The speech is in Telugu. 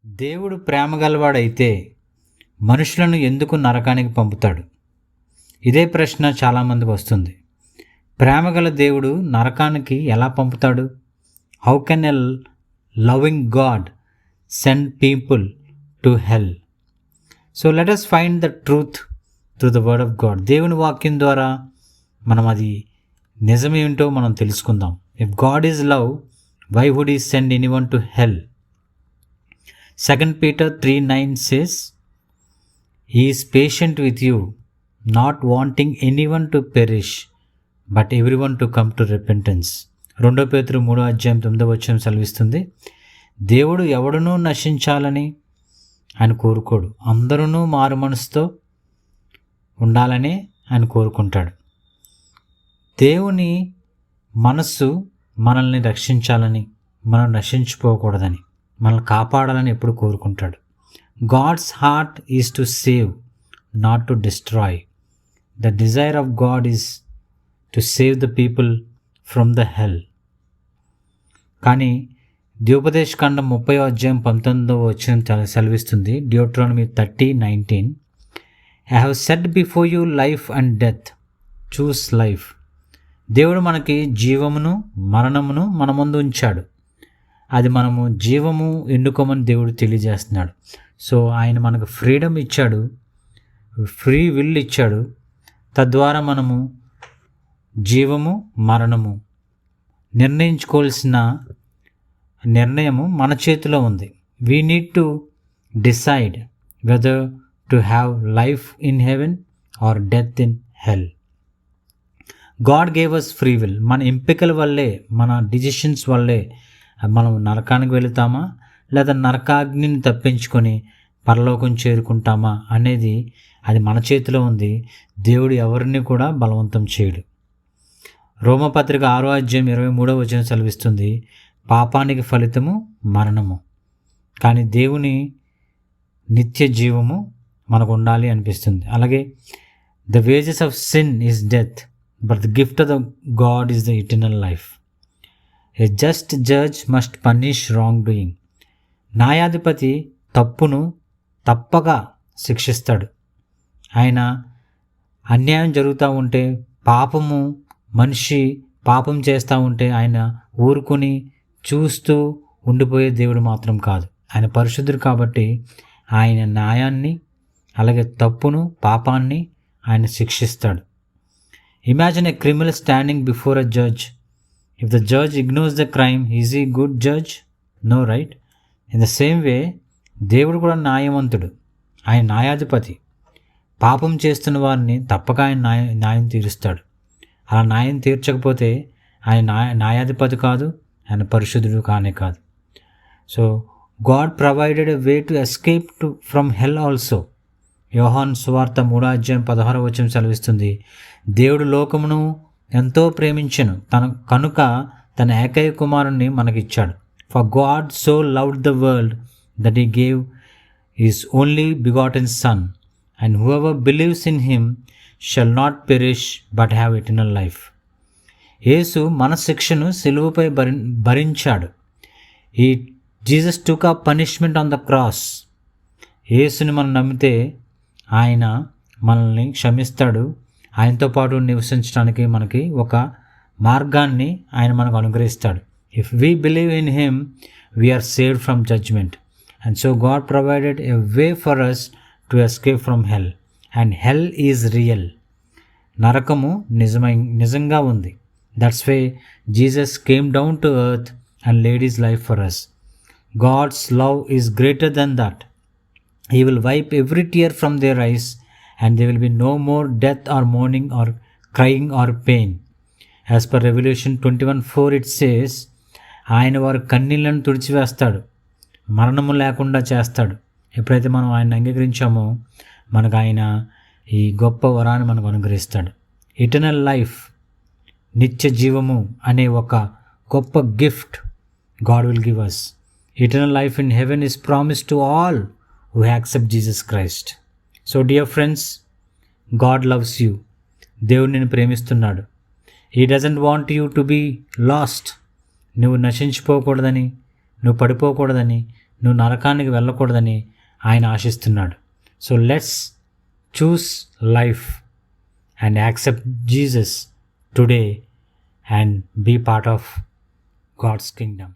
దేవుడు ప్రేమ గలవాడైతే మనుషులను ఎందుకు నరకానికి పంపుతాడు? ఇదే ప్రశ్న చాలామందికి వస్తుంది. ప్రేమగల దేవుడు నరకానికి ఎలా పంపుతాడు? How can a loving God send people to hell? So let us find the truth through the word of God. దేవుని వాక్యం ద్వారా మనం అది నిజమేమిటో మనం తెలుసుకుందాం. If God is love, why would he send anyone to hell? 2 Peter 3:9 says, He is patient with you, not wanting anyone to perish, but everyone to come to repentance. 2 Peter 3:9 సెలవిస్తుంది, దేవుడు ఎవడునూ నశించాలని ఆయన కోరుకోడు, అందరూ మారు మనసుతో ఉండాలని ఆయన కోరుకుంటాడు. దేవుని మనస్సు మనల్ని రక్షించాలని, మనం నశించిపోకూడదని, మనల్ని కాపాడాలని ఎప్పుడు కోరుకుంటాడు. God's heart is to save, not to destroy. The desire of God is to save the people from the hell. కానీ ద్యోపదేశ ఖండం 30:19 సెలవిస్తుంది, Deuteronomy 30:19, I have set before you life and death, choose life. దేవుడు మనకి జీవమును మరణమును మన ముందు ఉంచాడు. అది మనము జీవము ఎన్నుకోమని దేవుడు తెలియజేస్తున్నాడు. సో ఆయన మనకు ఫ్రీడమ్ ఇచ్చాడు, ఫ్రీ విల్ ఇచ్చాడు. తద్వారా మనము జీవము మరణము నిర్ణయించుకోవాల్సిన నిర్ణయము మన చేతిలో ఉంది. We need to decide whether to have life in heaven or death in hell. God gave us free will. మన ఎంపికల వల్లే, మన డిసిషన్స్ వల్లే మనం నరకానికి వెళుతామా లేదా నరకాగ్నిని తప్పించుకొని పరలోకం చేరుకుంటామా అనేది అది మన చేతిలో ఉంది. దేవుడు ఎవరిని కూడా బలవంతం చేయడు. రోమపత్రిక 6:23 సెలవిస్తుంది, పాపానికి ఫలితము మరణము, కానీ దేవుని నిత్య జీవము మనకు ఉండాలి అనిపిస్తుంది. అలాగే the wages of sin is death, but the gift of the God is the eternal life. A just judge must punish wrong doing. న్యాయాధిపతి తప్పును తప్పగా శిక్షిస్తాడు. ఆయన అన్యాయం జరుగుతూ ఉంటే, మనిషి పాపం చేస్తూ ఉంటే ఆయన ఊరుకొని చూస్తూ ఉండిపోయే దేవుడు మాత్రం కాదు. ఆయన పరిశుద్ధుడు కాబట్టి ఆయన న్యాయాన్ని, అలాగే తప్పును, పాపాన్ని ఆయన శిక్షిస్తాడు. Imagine a criminal standing before a judge. If the judge ignores the crime, is he good judge? No, right? In the same way, దేవుడు కూడా న్యాయవంతుడు. ఆయన న్యాయాధిపతి. పాపం చేస్తున్న వారిని తప్పక ఆయన న్యాయం తీరుస్తాడు. అలా న్యాయం తీర్చకపోతే ఆయన న్యాయాధిపతి కాదు, ఆయన పరిశుద్ధుడు కానే కాదు. So God provided a way to escape from hell also. యోహాను సువార్త 3:16 సెలవిస్తుంది, దేవుడు లోకమును ఎంతో ప్రేమించెను, కనుక తన ఏకైక కుమారుణ్ణి మనకిచ్చాడు. For God so loved the world that he gave his only begotten son, and whoever believes in him shall not perish but have eternal life. Yesu మన శిక్షను సిలువపై భరించాడు. Jesus took up punishment on the cross. యేసుని మనం నమ్మితే ఆయన మనల్ని క్షమిస్తాడు. ఆయనతో పాటు నివసించడానికి మనకి ఒక మార్గాన్ని ఆయన మనకు అనుగ్రహిస్తాడు. If we believe in him, we're saved from judgment. And so God provided a way for us to escape from hell. And hell is real. నరకము నిజంగా ఉంది. That's why Jesus came down to earth and laid his life for us. God's love is greater than that. He will wipe every tear from their eyes, and there will be no more death or mourning or crying or pain. As per Revelation 21:4 it says, ఆయన వారి కన్నీళ్లను తుడిచివేస్తాడు, మరణము లేకుండా చేస్తాడు. ఎప్పుడైతే మనం ఆయన అంగీకరించామో మనకు ఆయన ఈ గొప్ప వరాన్ని మనకు అనుగ్రహిస్తాడు. ఇటర్నల్ లైఫ్, నిత్య జీవము అనే ఒక గొప్ప gift God will give us. Eternal life in heaven is promised to all who accept Jesus Christ. So dear friends, God loves you. దేవుడు నిన్ను ప్రేమిస్తున్నాడు. He doesn't want you to be lost. నువ్వు నశించిపోకూడదని, నువ్వు పడిపోకూడదని, నువ్వు నరకానికి వెళ్ళకూడదని ఆయన ఆశిస్తున్నాడు. So let's choose life and accept Jesus today and be part of God's Kingdom.